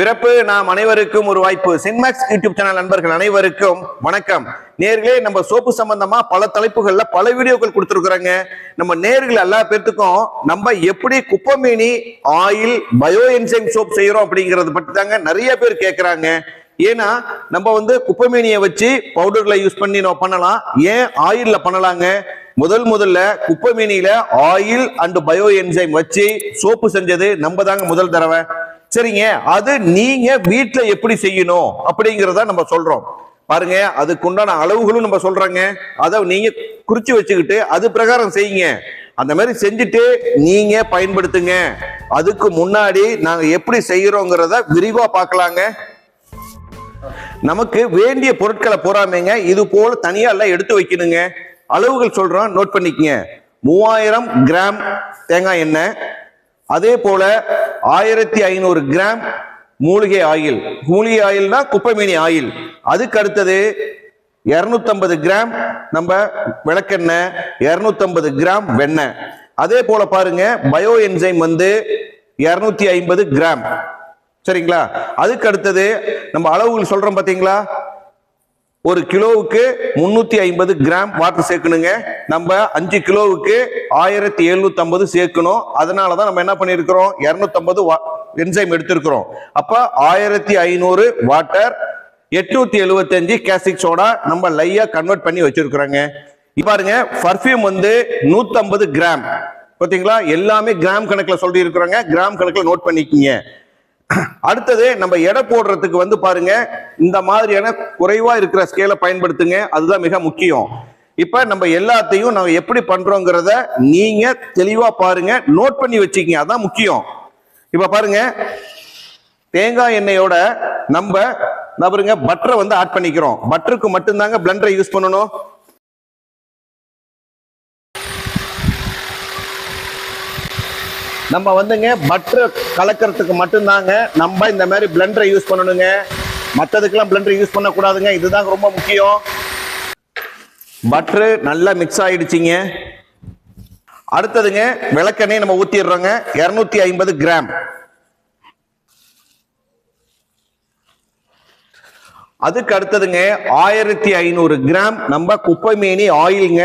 பிறப்பு நாம் அனைவருக்கும் ஒரு வாய்ப்பு. சின்மேக்ஸ் யூடியூப் சேனல் நண்பர்கள் அனைவருக்கும் வணக்கம். நேர்களே, நம்ம சோப்பு சம்பந்தமா பல தலைப்புகள்ல பல வீடியோக்கள் கொடுத்துருக்குறாங்க. நம்ம நேர்கள் எல்லா பேர்த்துக்கும் நம்ம எப்படி குப்பைமேனி ஆயில் பயோ என்சைம் சோப் செய்யறோம் அப்படிங்கறத பற்றி தாங்க நிறைய பேர் கேட்கறாங்க. ஏன்னா நம்ம குப்பைமேனியை வச்சு பவுடர்ல யூஸ் பண்ணி நம்ம பண்ணலாம், ஏன் ஆயில்ல பண்ணலாங்க? முதல்ல குப்பைமேனியில ஆயில் அண்ட் பயோ என்சைம் வச்சு சோப்பு செஞ்சது நம்ம தாங்க முதல் தடவை. சரிங்க, அது நீங்க வீட்டுல எப்படி செய்யணும் அப்படிங்கறத நம்ம சொல்றோம் பாருங்க. அதுக்குண்டான அளவுகளும் நம்ம சொல்றாங்க, அதை நீங்க குறிச்சு வச்சுக்கிட்டு அது பிரகாரம் செய்யுங்க. அந்த மாதிரி செஞ்சுட்டு நீங்க பயன்படுத்துங்க. அதுக்கு முன்னாடி நாங்க எப்படி செய்யறோங்கிறத விரிவா பார்க்கலாங்க. நமக்கு வேண்டிய பொருட்களை போறாமேங்க இது போல தனியா எல்லாம் எடுத்து வைக்கணுங்க. அளவுகள் சொல்றோம், நோட் பண்ணிக்கங்க. 3000 கிராம் தேங்காய் எண்ணெய், அதே போல 1500 கிராம் மூலிகை ஆயில். மூலிகை ஆயில்னா குப்பைமேனி ஆயில். அதுக்கு அடுத்தது 250 கிராம் நம்ம விளக்கெண்ணெய், 250 கிராம் வெண்ணெய். அதே போல பாருங்க, பயோ என்சைம் 250 கிராம். சரிங்களா? அதுக்கு அடுத்தது நம்ம அளவுகள் சொல்றோம் பாத்தீங்களா, ஒரு கிலோவுக்கு 350 கிராம் வாட்டர் சேர்க்கணுங்க. நம்ம 5 கிலோவுக்கு 1750 சேர்க்கணும். அதனாலதான் நம்ம என்ன பண்ணிருக்கிறோம், 250 என்சைம் எடுத்திருக்கிறோம். அப்ப 1500 வாட்டர், 875 கேஸ்டிக் சோடா நம்ம லையா கன்வெர்ட் பண்ணி வச்சிருக்கிறோங்க. பாருங்க, பர்ஃபியூம் 150 கிராம். பாத்தீங்களா, எல்லாமே கிராம் கணக்குல சொல்லி இருக்கிறோங்க, கிராம் கணக்குல நோட் பண்ணிக்கீங்க. அடுத்தது நம்ம எடை போடுறதுக்கு பாருங்க, இந்த மாதிரியான குறைவா இருக்கிற ஸ்கேலை பயன்படுத்துங்க, அதுதான் மிக முக்கியம். இப்ப நம்ம எல்லாத்தையும் நம்ம எப்படி பண்றோங்கிறத நீங்க தெளிவா பாருங்க, நோட் பண்ணி வச்சுக்கீங்க, அதான் முக்கியம். இப்ப பாருங்க, தேங்காய் எண்ணெயோட நம்ம பாருங்க பட்டரை ஆட் பண்ணிக்கிறோம். பட்டருக்கு மட்டும்தாங்க பிளெண்டரை யூஸ் பண்ணணும். நம்ம பட்டர் கலக்கிறதுக்கு மட்டும்தாங்க நம்ம இந்த மாதிரி பிளெண்டரை யூஸ் பண்ணணுங்க. மற்றதுக்கெல்லாம் பிளெண்டர் யூஸ் பண்ணக்கூடாதுங்க, இதுதான் ரொம்ப முக்கியம். பட்டர் நல்லா மிக்ஸ் ஆயிடுச்சிங்க. அடுத்ததுங்க விளக்கெண்ணெய் நம்ம ஊத்திடுறோங்க, 250 கிராம். அதுக்கு அடுத்ததுங்க 1500 கிராம் நம்ம குப்பைமேனி ஆயிலுங்க.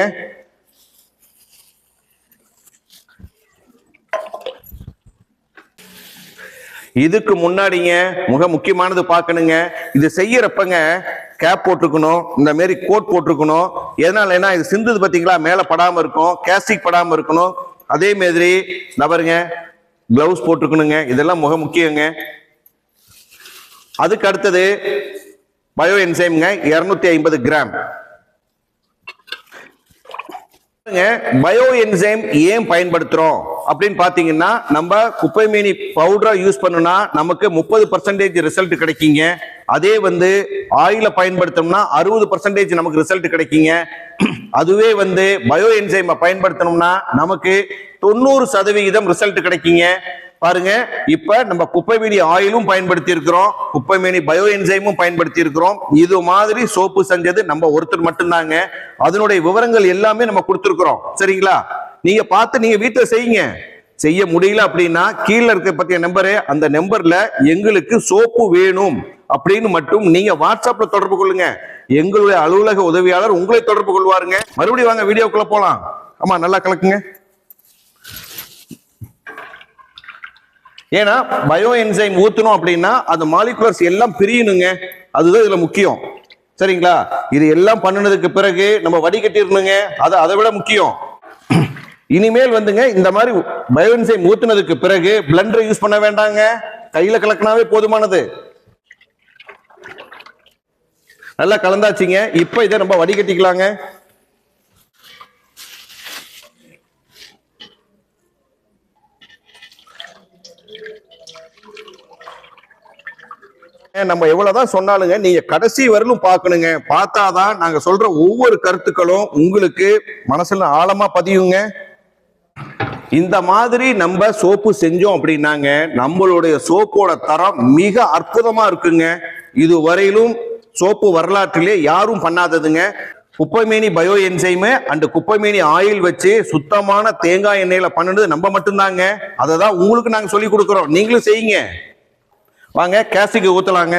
இதுக்கு முன்னாடிங்க மிக முக்கியமானது பார்க்கணுங்க. இது செய்யறப்பங்க கேப் போட்டுக்கணும், இந்த மாதிரி கோட் போட்டுக்கணும். எதனால இது சிந்துது பாத்தீங்களா, மேல படாம இருக்கும், கேஸ்டிக் படாம இருக்கணும். அதே மாதிரி நபருங்க கிளவுஸ் போட்டுக்கணுங்க, இதெல்லாம் மிக முக்கியங்க. அதுக்கு அடுத்தது பயோ என்சைம்ங்க 250 கிராம். பயோ என்சைம் ஏன் பயன்படுத்துறோம் அப்படின்னு பாத்தீங்கன்னா, நம்ம குப்பைமேனி பவுடரா யூஸ் பண்ணா நமக்கு 30% ரிசல்ட் கிடைக்குங்க. அதே ஆயில பயன்படுத்தணும்னா 60% நமக்கு ரிசல்ட் கிடைக்குங்க. அதுவே பயோ என்சைம் பயன்படுத்தணும்னா நமக்கு 90% ரிசல்ட் கிடைக்குங்க. பாருங்க, இப்ப நம்ம குப்பைமேனி ஆயிலும் பயன்படுத்தி இருக்கிறோம், குப்பைமேனி பயோ என்சைமும் பயன்படுத்தி இருக்கிறோம். இது மாதிரி சோப்பு செஞ்சது நம்ம ஒருத்தர் மட்டும்தாங்க. அதனுடைய விவரங்கள் எல்லாமே நம்ம கொடுத்திருக்கிறோம். சரிங்களா? நீங்க பார்த்து நீங்க வீட்டுல செய்யுங்க. செய்ய முடியல அப்படின்னா கீழே இருக்க பத்திய நம்பரு, அந்த நம்பர்ல எங்களுக்கு சோப்பு வேணும் அப்படின்னு மட்டும் நீங்க வாட்ஸ்அப்ல தொடர்பு கொள்ளுங்க. எங்களுடைய அலுவலக உதவியாளர் உங்களை தொடர்பு கொள்வாருங்க. மறுபடியும் வாங்க வீடியோக்குள்ள போலாம். ஆமா, நல்லா கலக்குங்க. ஏன்னா பயோ என்சைம் ஊத்தணும் அப்படின்னா அது மாலிகுலர்ஸ் எல்லாம் பிரியணுங்க, அதுதான் இதுல முக்கியம். சரிங்களா? இது எல்லாம் பண்ணினதுக்கு பிறகு நம்ம வடிகட்டிடணுங்க, அது அதை விட முக்கியம். இனிமேல் இந்த மாதிரி பயோ என்சைம் ஊத்துனதுக்கு பிறகு பிளெண்டர் யூஸ் பண்ண வேண்டாங்க, கையில கலக்கினாவே போதுமானது. நல்லா கலந்தாச்சுங்க. இப்ப இதை நம்ம வடிகட்டிக்கலாங்க. நம்ம எவ்வளவுதான் சொன்னாலுங்க நீங்க கடைசி வரலும் பார்க்கணுங்க. பார்த்தாதான் நாங்க சொல்ற ஒவ்வொரு கருத்துக்களும் உங்களுக்கு மனசுல ஆழமா பதியுங்க. இந்த மாதிரி நம்ம சோப்பு செஞ்சோம் அப்படின்னாங்க நம்மளுடைய சோப்போட தரம் மிக அற்புதமா இருக்குங்க. இதுவரையிலும் சோப்பு வரலாற்றிலே யாரும் பண்ணாததுங்க. குப்பைமேனி பயோ என்சைம் அண்ட் குப்பைமேனி ஆயில் வச்சு சுத்தமான தேங்காய் எண்ணெயில பண்ணுறது நம்ம மட்டும்தாங்க. அதை தான் உங்களுக்கு நாங்க சொல்லி கொடுக்குறோம், நீங்களும் செய்யுங்க. வாங்க கேஸுக்கு ஊத்தலாங்க.